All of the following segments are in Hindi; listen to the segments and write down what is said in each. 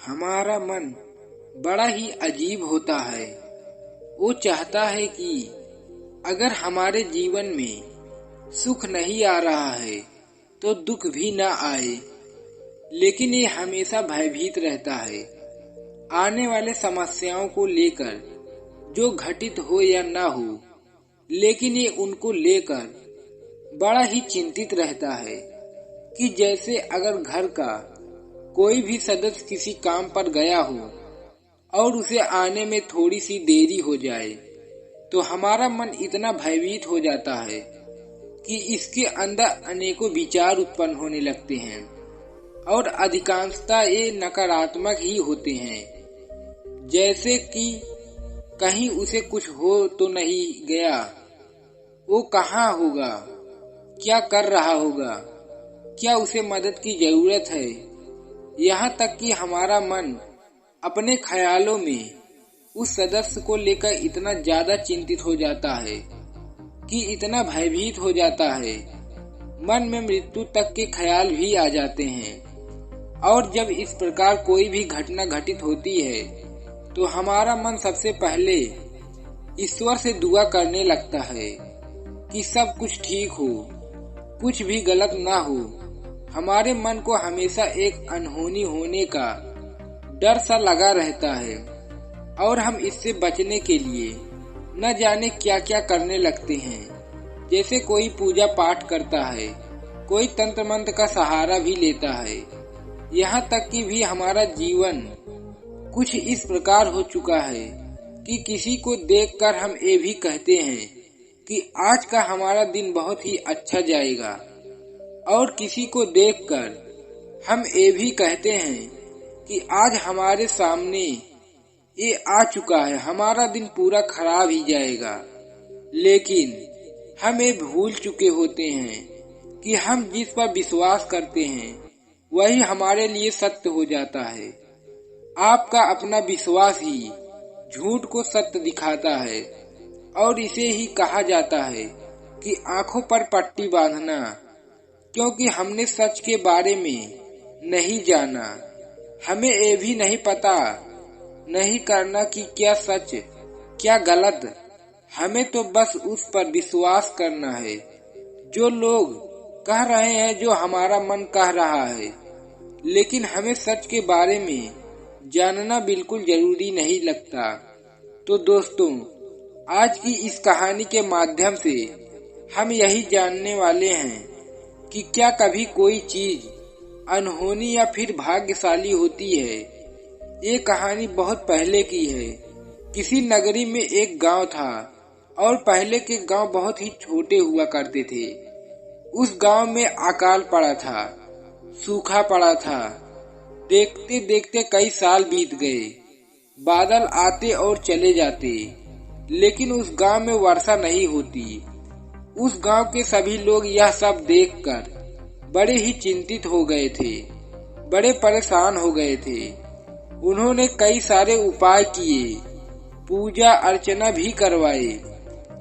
हमारा मन बड़ा ही अजीब होता है। वो चाहता है कि अगर हमारे जीवन में सुख नहीं आ रहा है तो दुख भी ना आए, लेकिन ये हमेशा भयभीत रहता है आने वाले समस्याओं को लेकर, जो घटित हो या ना हो, लेकिन ये उनको लेकर बड़ा ही चिंतित रहता है कि जैसे अगर घर का कोई भी सदस्य किसी काम पर गया हो और उसे आने में थोड़ी सी देरी हो जाए तो हमारा मन इतना भयभीत हो जाता है कि इसके अंदर अनेकों विचार उत्पन्न होने लगते हैं और अधिकांशतः ये नकारात्मक ही होते हैं। जैसे कि कहीं उसे कुछ हो तो नहीं गया, वो कहाँ होगा, क्या कर रहा होगा, क्या उसे मदद की जरूरत है। यहाँ तक कि हमारा मन अपने ख्यालों में उस सदस्य को लेकर इतना ज्यादा चिंतित हो जाता है कि इतना भयभीत हो जाता है, मन में मृत्यु तक के ख्याल भी आ जाते हैं। और जब इस प्रकार कोई भी घटना घटित होती है तो हमारा मन सबसे पहले ईश्वर से दुआ करने लगता है कि सब कुछ ठीक हो, कुछ भी गलत ना हो। हमारे मन को हमेशा एक अनहोनी होने का डर सा लगा रहता है और हम इससे बचने के लिए न जाने क्या क्या करने लगते हैं। जैसे कोई पूजा पाठ करता है, कोई तंत्र मंत्र का सहारा भी लेता है। यहाँ तक कि भी हमारा जीवन कुछ इस प्रकार हो चुका है कि किसी को देखकर हम ये भी कहते हैं कि आज का हमारा दिन बहुत ही अच्छा जाएगा, और किसी को देखकर हम ये भी कहते हैं कि आज हमारे सामने ये आ चुका है, हमारा दिन पूरा खराब ही जाएगा। लेकिन हम ये भूल चुके होते हैं कि हम जिस पर विश्वास करते हैं वही हमारे लिए सत्य हो जाता है। आपका अपना विश्वास ही झूठ को सत्य दिखाता है और इसे ही कहा जाता है कि आंखों पर पट्टी बांधना, क्योंकि हमने सच के बारे में नहीं जाना। हमें ये भी नहीं पता नहीं करना कि क्या सच क्या गलत। हमें तो बस उस पर विश्वास करना है जो लोग कह रहे हैं, जो हमारा मन कह रहा है। लेकिन हमें सच के बारे में जानना बिल्कुल जरूरी नहीं लगता। तो दोस्तों, आज की इस कहानी के माध्यम से हम यही जानने वाले हैं कि क्या कभी कोई चीज अनहोनी या फिर भाग्यशाली होती है। ये कहानी बहुत पहले की है। किसी नगरी में एक गांव था और पहले के गांव बहुत ही छोटे हुआ करते थे। उस गांव में अकाल पड़ा था, सूखा पड़ा था। देखते देखते कई साल बीत गए। बादल आते और चले जाते, लेकिन उस गांव में वर्षा नहीं होती। उस गांव के सभी लोग यह सब देखकर बड़े ही चिंतित हो गए थे, बड़े परेशान हो गए थे। उन्होंने कई सारे उपाय किए, पूजा अर्चना भी करवाए,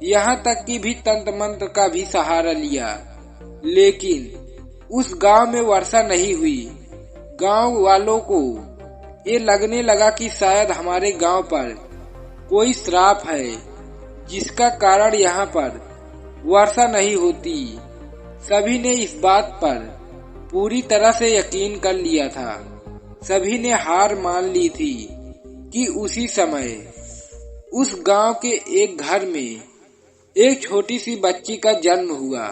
यहाँ तक कि भी तंत्र मंत्र का भी सहारा लिया, लेकिन उस गांव में वर्षा नहीं हुई। गांव वालों को ये लगने लगा कि शायद हमारे गांव पर कोई श्राप है, जिसका कारण यहाँ पर वर्षा नहीं होती। सभी ने इस बात पर पूरी तरह से यकीन कर लिया था। सभी ने हार मान ली थी कि उसी समय उस गांव के एक घर में एक छोटी सी बच्ची का जन्म हुआ,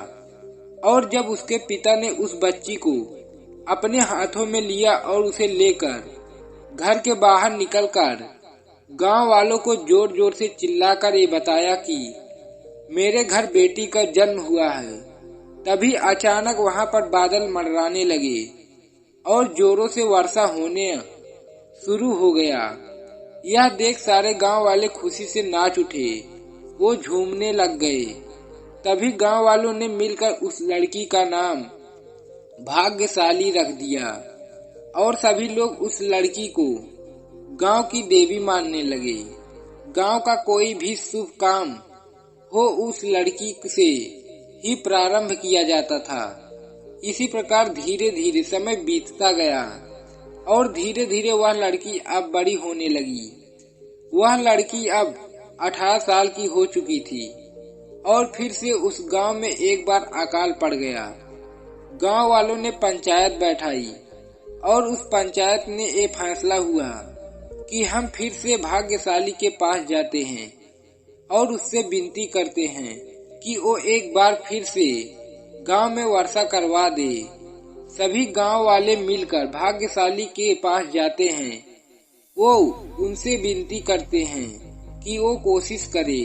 और जब उसके पिता ने उस बच्ची को अपने हाथों में लिया और उसे लेकर घर के बाहर निकलकर गांव वालों को जोर जोर से चिल्लाकर ये बताया कि मेरे घर बेटी का जन्म हुआ है, तभी अचानक वहां पर बादल मंडराने लगे और जोरों से वर्षा होने शुरू हो गया। यह देख सारे गांव वाले खुशी से नाच उठे, वो झूमने लग गए। तभी गांव वालों ने मिलकर उस लड़की का नाम भाग्यशाली रख दिया और सभी लोग उस लड़की को गांव की देवी मानने लगे। गांव का कोई भी शुभ काम हो उस लड़की से ही प्रारंभ किया जाता था। इसी प्रकार धीरे धीरे समय बीतता गया और धीरे धीरे वह लड़की अब बड़ी होने लगी। वह लड़की अब 18 साल की हो चुकी थी और फिर से उस गांव में एक बार अकाल पड़ गया। गांव वालों ने पंचायत बैठाई और उस पंचायत में ये फैसला हुआ कि हम फिर से भाग्यशाली के पास जाते हैं और उससे विनती करते हैं कि वो एक बार फिर से गांव में वर्षा करवा दे। सभी गांव वाले मिलकर भाग्यशाली के पास जाते हैं। वो उनसे विनती करते हैं कि वो कोशिश करे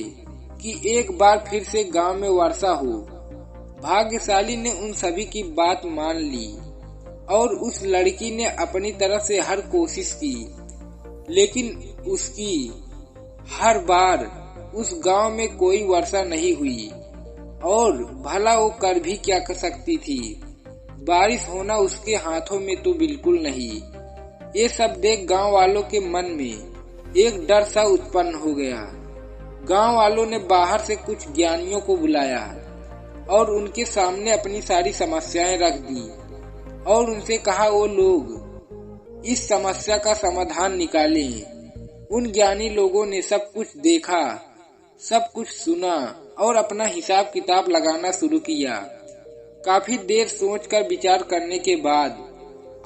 कि एक बार फिर से गांव में वर्षा हो। भाग्यशाली ने उन सभी की बात मान ली और उस लड़की ने अपनी तरफ से हर कोशिश की, लेकिन उसकी हर बार उस गांव में कोई वर्षा नहीं हुई। और भला वो कर भी क्या कर सकती थी, बारिश होना उसके हाथों में तो बिल्कुल नहीं। ये सब देख गांव वालों के मन में एक डर सा उत्पन्न हो गया। गांव वालों ने बाहर से कुछ ज्ञानियों को बुलाया और उनके सामने अपनी सारी समस्याएं रख दी और उनसे कहा वो लोग इस समस्या का समाधान निकालें। उन ज्ञानी लोगों ने सब कुछ देखा, सब कुछ सुना और अपना हिसाब किताब लगाना शुरू किया। काफी देर सोचकर विचार करने के बाद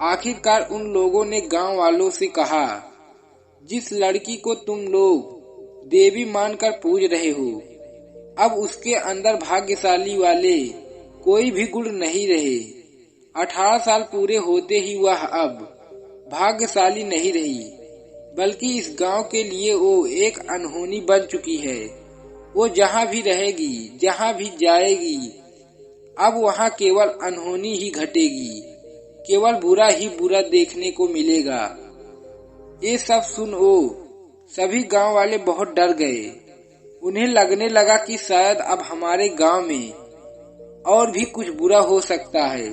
आखिरकार उन लोगों ने गांव वालों से कहा, जिस लड़की को तुम लोग देवी मानकर पूज रहे हो, अब उसके अंदर भाग्यशाली वाले कोई भी गुण नहीं रहे। 18 साल पूरे होते ही वह अब भाग्यशाली नहीं रही, बल्कि इस गांव के लिए वो एक अनहोनी बन चुकी है। वो जहां भी रहेगी, जहां भी जाएगी, अब वहां केवल अनहोनी ही घटेगी, केवल बुरा ही बुरा देखने को मिलेगा। ये सब सुन वो सभी गांव वाले बहुत डर गए। उन्हें लगने लगा कि शायद अब हमारे गांव में और भी कुछ बुरा हो सकता है।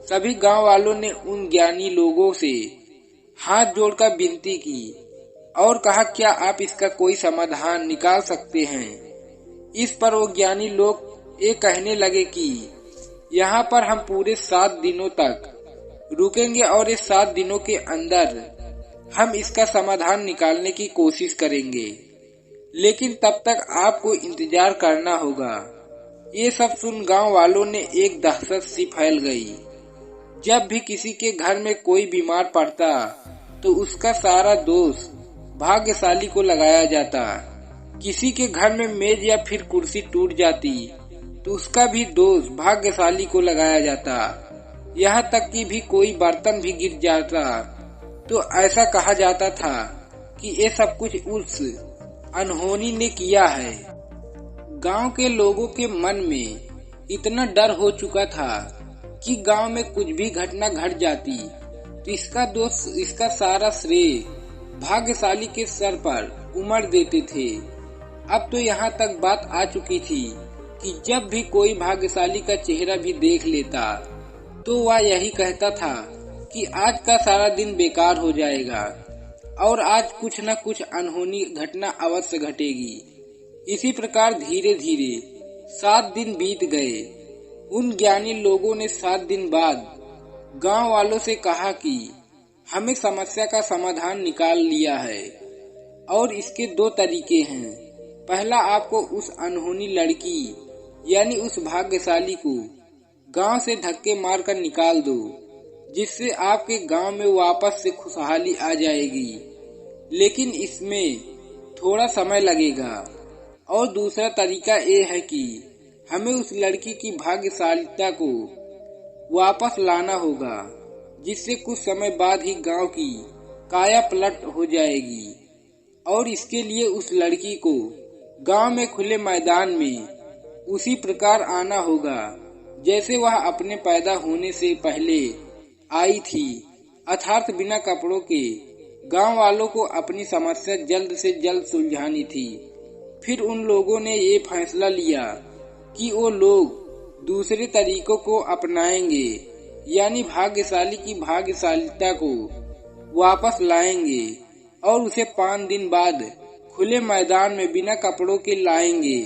सभी गांव वालों ने उन ज्ञानी लोगों से हाथ जोड़कर विनती की और कहा, क्या आप इसका कोई समाधान निकाल सकते हैं। इस पर वो ज्ञानी लोग ये कहने लगे कि यहाँ पर हम पूरे 7 दिनों तक रुकेंगे और इस 7 दिनों के अंदर हम इसका समाधान निकालने की कोशिश करेंगे, लेकिन तब तक आपको इंतजार करना होगा। ये सब सुन गांव वालों ने एक दहशत सी फैल गई। जब भी किसी के घर में कोई बीमार पड़ता तो उसका सारा दोष भाग्यशाली को लगाया जाता। किसी के घर में मेज या फिर कुर्सी टूट जाती तो उसका भी दोष भाग्यशाली को लगाया जाता। यहाँ तक कि भी कोई बर्तन भी गिर जाता तो ऐसा कहा जाता था कि ये सब कुछ उस अनहोनी ने किया है। गांव के लोगों के मन में इतना डर हो चुका था कि गांव में कुछ भी घटना घट जाती तो इसका दोष, इसका सारा श्रेय भाग्यशाली के सर पर उमड़ देते थे। अब तो यहाँ तक बात आ चुकी थी कि जब भी कोई भाग्यशाली का चेहरा भी देख लेता तो वह यही कहता था कि आज का सारा दिन बेकार हो जाएगा और आज कुछ न कुछ अनहोनी घटना अवश्य घटेगी। इसी प्रकार धीरे धीरे 7 दिन बीत गए। उन ज्ञानी लोगों ने 7 दिन बाद गांव वालों से कहा कि हमें समस्या का समाधान निकाल लिया है और इसके 2 तरीके हैं। पहला, आपको उस अनहोनी लड़की यानी उस भाग्यशाली को गांव से धक्के मारकर निकाल दो, जिससे आपके गांव में वापस से खुशहाली आ जाएगी, लेकिन इसमें थोड़ा समय लगेगा। और दूसरा तरीका ये है कि हमें उस लड़की की भाग्यशालिता को वापस लाना होगा, जिससे कुछ समय बाद ही गांव की काया पलट हो जाएगी। और इसके लिए उस लड़की को गांव में खुले मैदान में उसी प्रकार आना होगा जैसे वह अपने पैदा होने से पहले आई थी, अर्थात बिना कपड़ों के। गांव वालों को अपनी समस्या जल्द से जल्द सुलझानी थी। फिर उन लोगों ने ये फैसला लिया कि वो लोग दूसरे तरीकों को अपनाएंगे, यानी भाग्यशाली की भाग्यशालिता को वापस लाएंगे और उसे 5 दिन बाद खुले मैदान में बिना कपड़ों के लाएंगे।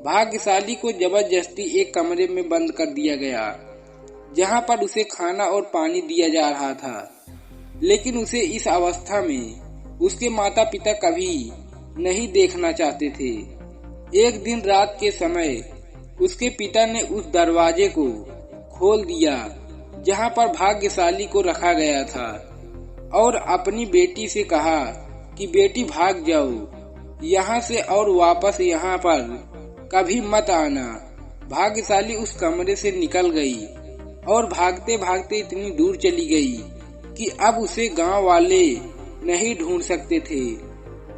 भाग्यशाली को जबरदस्ती एक कमरे में बंद कर दिया गया, जहां पर उसे खाना और पानी दिया जा रहा था। लेकिन उसे इस अवस्था में उसके माता पिता कभी नहीं देखना चाहते थे। एक दिन रात के समय उसके पिता ने उस दरवाजे को खोल दिया जहां पर भाग्यशाली को रखा गया था और अपनी बेटी से कहा कि बेटी भाग जाओ यहाँ से और वापस यहाँ पर कभी मत आना। भाग्यशाली उस कमरे से निकल गई और भागते भागते इतनी दूर चली गई कि अब उसे गांव वाले नहीं ढूंढ सकते थे।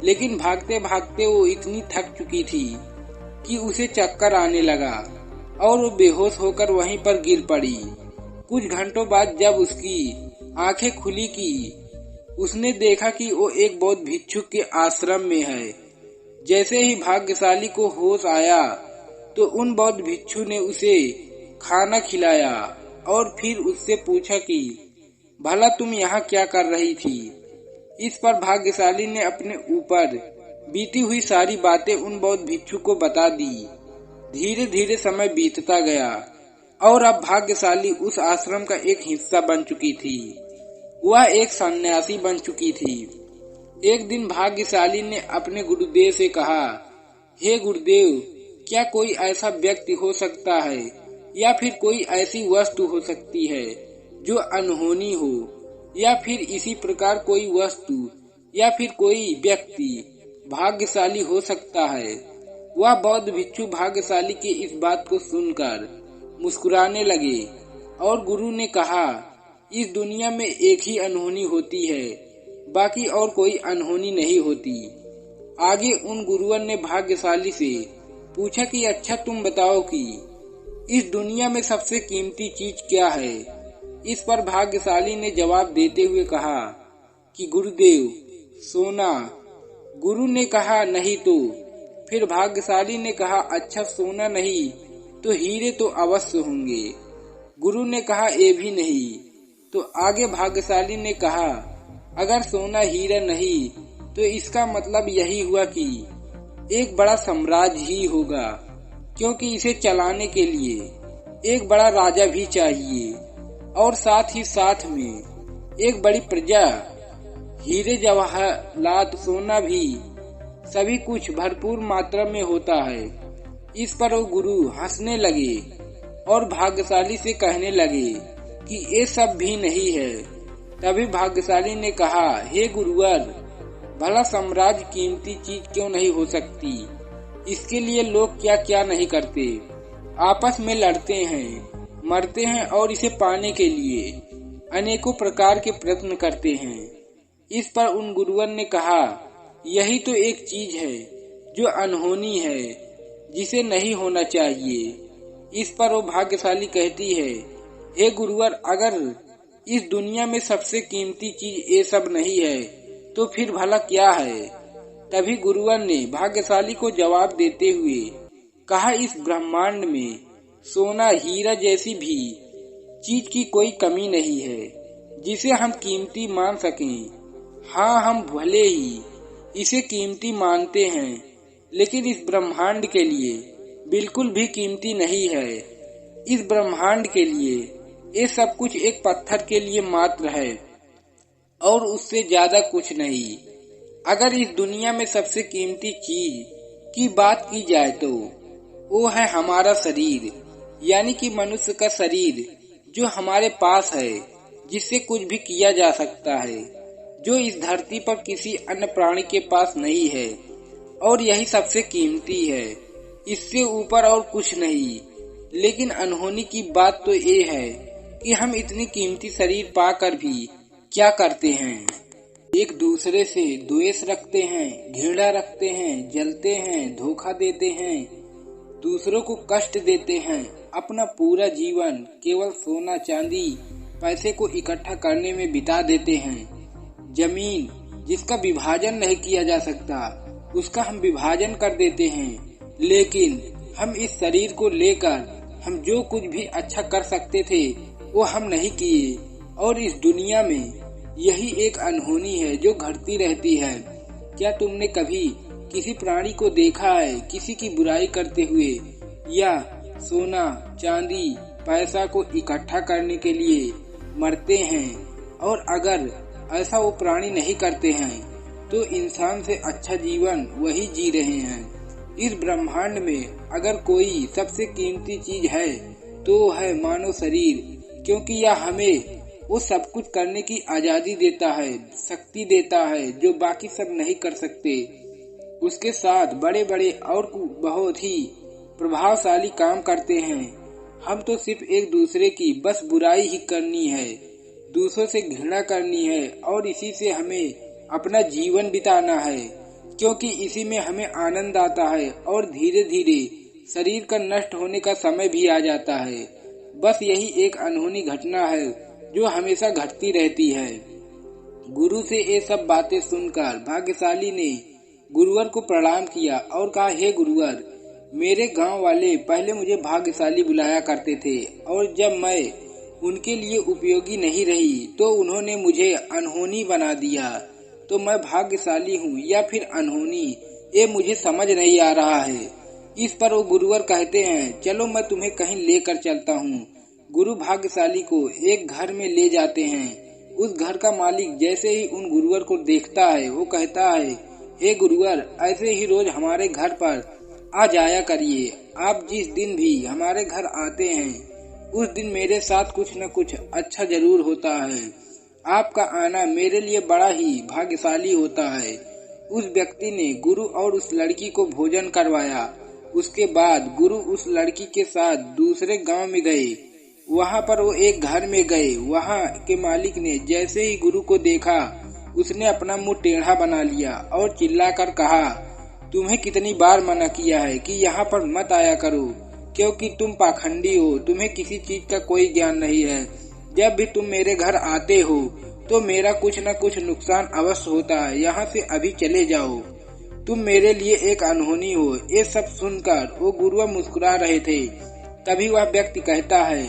लेकिन भागते भागते वो इतनी थक चुकी थी कि उसे चक्कर आने लगा और वो बेहोश होकर वहीं पर गिर पड़ी। कुछ घंटों बाद जब उसकी आंखें खुली कि उसने देखा कि वो एक बौद्ध भिक्षुक के आश्रम में है। जैसे ही भाग्यशाली को होश आया तो उन बौद्ध भिक्षु ने उसे खाना खिलाया और फिर उससे पूछा कि भला तुम यहाँ क्या कर रही थी। इस पर भाग्यशाली ने अपने ऊपर बीती हुई सारी बातें उन बौद्ध भिक्षु को बता दी। धीरे धीरे समय बीतता गया और अब भाग्यशाली उस आश्रम का एक हिस्सा बन चुकी थी। वह एक सन्यासी बन चुकी थी। एक दिन भाग्यशाली ने अपने गुरुदेव से कहा, हे गुरुदेव, क्या कोई ऐसा व्यक्ति हो सकता है या फिर कोई ऐसी वस्तु हो सकती है जो अनहोनी हो, या फिर इसी प्रकार कोई वस्तु या फिर कोई व्यक्ति भाग्यशाली हो सकता है। वह बौद्ध भिक्षु भाग्यशाली की इस बात को सुनकर मुस्कुराने लगे और गुरु ने कहा, इस दुनिया में एक ही अनहोनी होती है, बाकी और कोई अनहोनी नहीं होती। आगे उन गुरुवर ने भाग्यशाली से पूछा कि अच्छा तुम बताओ कि इस दुनिया में सबसे कीमती चीज क्या है। इस पर भाग्यशाली ने जवाब देते हुए कहा कि गुरुदेव, सोना। गुरु ने कहा, नहीं तो? फिर भाग्यशाली ने कहा, अच्छा सोना नहीं तो हीरे तो अवश्य होंगे। गुरु ने कहा, ये भी नहीं। तो आगे भाग्यशाली ने कहा, अगर सोना हीरा नहीं तो इसका मतलब यही हुआ कि एक बड़ा साम्राज्य ही होगा, क्योंकि इसे चलाने के लिए एक बड़ा राजा भी चाहिए और साथ ही साथ में एक बड़ी प्रजा। हीरे जवाहरात सोना भी सभी कुछ भरपूर मात्रा में होता है। इस पर वो गुरु हंसने लगे और भाग्यशाली से कहने लगे कि ये सब भी नहीं है। तभी भाग्यशाली ने कहा, हे गुरुवर, भला साम्राज्य कीमती चीज क्यों नहीं हो सकती। इसके लिए लोग क्या क्या नहीं करते, आपस में लड़ते हैं, मरते हैं और इसे पाने के लिए अनेकों प्रकार के प्रयत्न करते हैं। इस पर उन गुरुवर ने कहा, यही तो एक चीज है जो अनहोनी है, जिसे नहीं होना चाहिए। इस पर वो भाग्यशाली कहती है, हे गुरुवर, अगर इस दुनिया में सबसे कीमती चीज ये सब नहीं है तो फिर भला क्या है। तभी गुरुवर ने भाग्यशाली को जवाब देते हुए कहा, इस ब्रह्मांड में सोना हीरा जैसी भी चीज की कोई कमी नहीं है जिसे हम कीमती मान सकें। हाँ, हम भले ही इसे कीमती मानते हैं, लेकिन इस ब्रह्मांड के लिए बिल्कुल भी कीमती नहीं है। इस ब्रह्मांड के लिए ये सब कुछ एक पत्थर के लिए मात्र है और उससे ज्यादा कुछ नहीं। अगर इस दुनिया में सबसे कीमती चीज की बात की जाए तो वो है हमारा शरीर, यानी कि मनुष्य का शरीर जो हमारे पास है, जिससे कुछ भी किया जा सकता है, जो इस धरती पर किसी अन्य प्राणी के पास नहीं है और यही सबसे कीमती है। इससे ऊपर और कुछ नहीं। लेकिन अनहोनी की बात तो ये है कि हम इतनी कीमती शरीर पाकर भी क्या करते हैं। एक दूसरे से द्वेष रखते हैं, घृणा रखते हैं, जलते हैं, धोखा देते हैं, दूसरों को कष्ट देते हैं। अपना पूरा जीवन केवल सोना चांदी पैसे को इकट्ठा करने में बिता देते हैं। जमीन जिसका विभाजन नहीं किया जा सकता, उसका हम विभाजन कर देते हैं। लेकिन हम इस शरीर को लेकर हम जो कुछ भी अच्छा कर सकते थे वो हम नहीं किए। और इस दुनिया में यही एक अनहोनी है जो घटती रहती है। क्या तुमने कभी किसी प्राणी को देखा है किसी की बुराई करते हुए या सोना चांदी पैसा को इकट्ठा करने के लिए मरते हैं? और अगर ऐसा वो प्राणी नहीं करते हैं, तो इंसान से अच्छा जीवन वही जी रहे हैं। इस ब्रह्मांड में अगर कोई सबसे कीमती चीज है तो है मानव शरीर, क्योंकि यह हमें वो सब कुछ करने की आजादी देता है, शक्ति देता है जो बाकी सब नहीं कर सकते। उसके साथ बड़े बड़े और बहुत ही प्रभावशाली काम करते हैं। हम तो सिर्फ एक दूसरे की बस बुराई ही करनी है, दूसरों से घृणा करनी है और इसी से हमें अपना जीवन बिताना है, क्योंकि इसी में हमें आनंद आता है और धीरे धीरे शरीर का नष्ट होने का समय भी आ जाता है। बस यही एक अनहोनी घटना है जो हमेशा घटती रहती है। गुरु से ये सब बातें सुनकर भाग्यशाली ने गुरुवर को प्रणाम किया और कहा, हे गुरुवर, मेरे गांव वाले पहले मुझे भाग्यशाली बुलाया करते थे और जब मैं उनके लिए उपयोगी नहीं रही तो उन्होंने मुझे अनहोनी बना दिया। तो मैं भाग्यशाली हूँ या फिर अनहोनी, ये मुझे समझ नहीं आ रहा है। इस पर वो गुरुवर कहते हैं, चलो मैं तुम्हें कहीं लेकर चलता हूँ। गुरु भाग्यशाली को एक घर में ले जाते हैं। उस घर का मालिक जैसे ही उन गुरुवर को देखता है वो कहता है, हे गुरुवर, ऐसे ही रोज हमारे घर पर आ जाया करिए। आप जिस दिन भी हमारे घर आते हैं उस दिन मेरे साथ कुछ न कुछ अच्छा जरूर होता है। आपका आना मेरे लिए बड़ा ही भाग्यशाली होता है। उस व्यक्ति ने गुरु और उस लड़की को भोजन करवाया। उसके बाद गुरु उस लड़की के साथ दूसरे गांव में गए। वहां पर वो एक घर में गए। वहां के मालिक ने जैसे ही गुरु को देखा उसने अपना मुंह टेढ़ा बना लिया और चिल्लाकर कहा, तुम्हें कितनी बार मना किया है कि यहाँ पर मत आया करो, क्योंकि तुम पाखंडी हो, तुम्हें किसी चीज का कोई ज्ञान नहीं है। जब भी तुम मेरे घर आते हो तो मेरा कुछ न कुछ नुकसान अवश्य होता है। यहाँ से अभी चले जाओ, तुम मेरे लिए एक अनहोनी हो। ये सब सुनकर वो गुरुवर मुस्कुरा रहे थे। तभी वह व्यक्ति कहता है,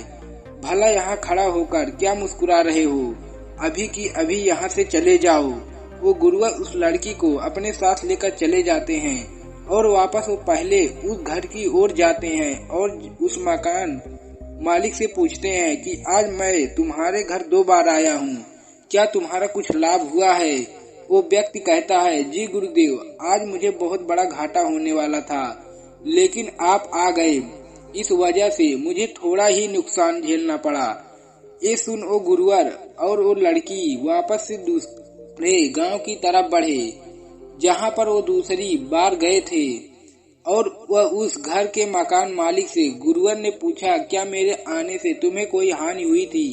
भला यहाँ खड़ा होकर क्या मुस्कुरा रहे हो, अभी की अभी यहाँ से चले जाओ। वो गुरुवर उस लड़की को अपने साथ लेकर चले जाते हैं और वापस वो पहले उस घर की ओर जाते हैं और उस मकान मालिक से पूछते हैं कि आज मैं तुम्हारे घर 2 बार आया हूँ, क्या तुम्हारा कुछ लाभ हुआ है? वो व्यक्ति कहता है, जी गुरुदेव, आज मुझे बहुत बड़ा घाटा होने वाला था, लेकिन आप आ गए, इस वजह से मुझे थोड़ा ही नुकसान झेलना पड़ा। ये सुन वो गुरुवर और वो लड़की वापस से दूसरे गांव की तरफ बढ़े जहां पर वो दूसरी बार गए थे और वह उस घर के मकान मालिक से गुरुवर ने पूछा, क्या मेरे आने से तुम्हें कोई हानि हुई थी?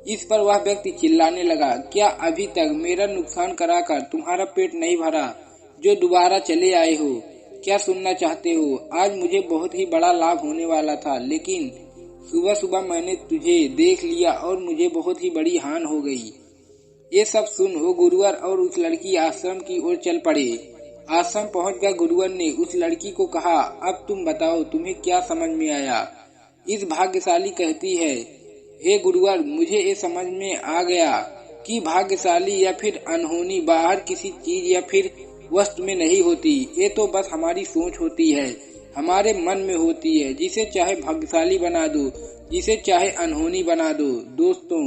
इस पर वह व्यक्ति चिल्लाने लगा, क्या अभी तक मेरा नुकसान कराकर तुम्हारा पेट नहीं भरा जो दोबारा चले आए हो? क्या सुनना चाहते हो? आज मुझे बहुत ही बड़ा लाभ होने वाला था, लेकिन सुबह सुबह मैंने तुझे देख लिया और मुझे बहुत ही बड़ी हानि हो गई। ये सब सुन वो गुरुवर और उस लड़की आश्रम की ओर चल पड़े। आश्रम पहुंचकर गुरुवर ने उस लड़की को कहा, अब तुम बताओ तुम्हें क्या समझ में आया? इस भाग्यशाली कहती है, हे गुरुवर, मुझे ये समझ में आ गया कि भाग्यशाली या फिर अनहोनी बाहर किसी चीज या फिर वस्तु में नहीं होती, ये तो बस हमारी सोच होती है, हमारे मन में होती है। जिसे चाहे भाग्यशाली बना दो, जिसे चाहे अनहोनी बना दो। दोस्तों,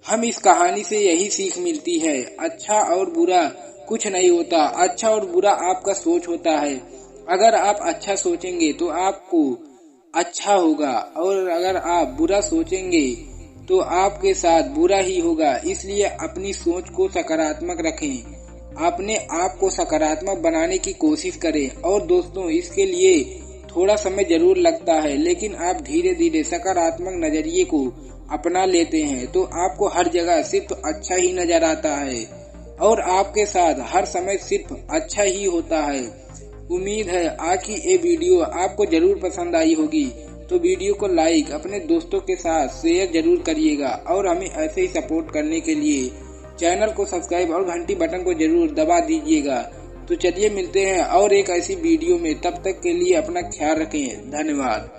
हम इस कहानी से यही सीख मिलती है, अच्छा और बुरा कुछ नहीं होता, अच्छा और बुरा आपका सोच होता है। अगर आप अच्छा सोचेंगे तो आपको अच्छा होगा और अगर आप बुरा सोचेंगे तो आपके साथ बुरा ही होगा। इसलिए अपनी सोच को सकारात्मक रखें, अपने आप को सकारात्मक बनाने की कोशिश करें। और दोस्तों, इसके लिए थोड़ा समय जरूर लगता है, लेकिन आप धीरे धीरे सकारात्मक नजरिए को अपना लेते हैं तो आपको हर जगह सिर्फ अच्छा ही नजर आता है और आपके साथ हर समय सिर्फ अच्छा ही होता है। उम्मीद है आज की ये वीडियो आपको जरूर पसंद आई होगी, तो वीडियो को लाइक, अपने दोस्तों के साथ शेयर जरूर करिएगा और हमें ऐसे ही सपोर्ट करने के लिए चैनल को सब्सक्राइब और घंटी बटन को जरूर दबा दीजिएगा। तो चलिए मिलते हैं और एक ऐसी वीडियो में, तब तक के लिए अपना ख्याल रखें। धन्यवाद।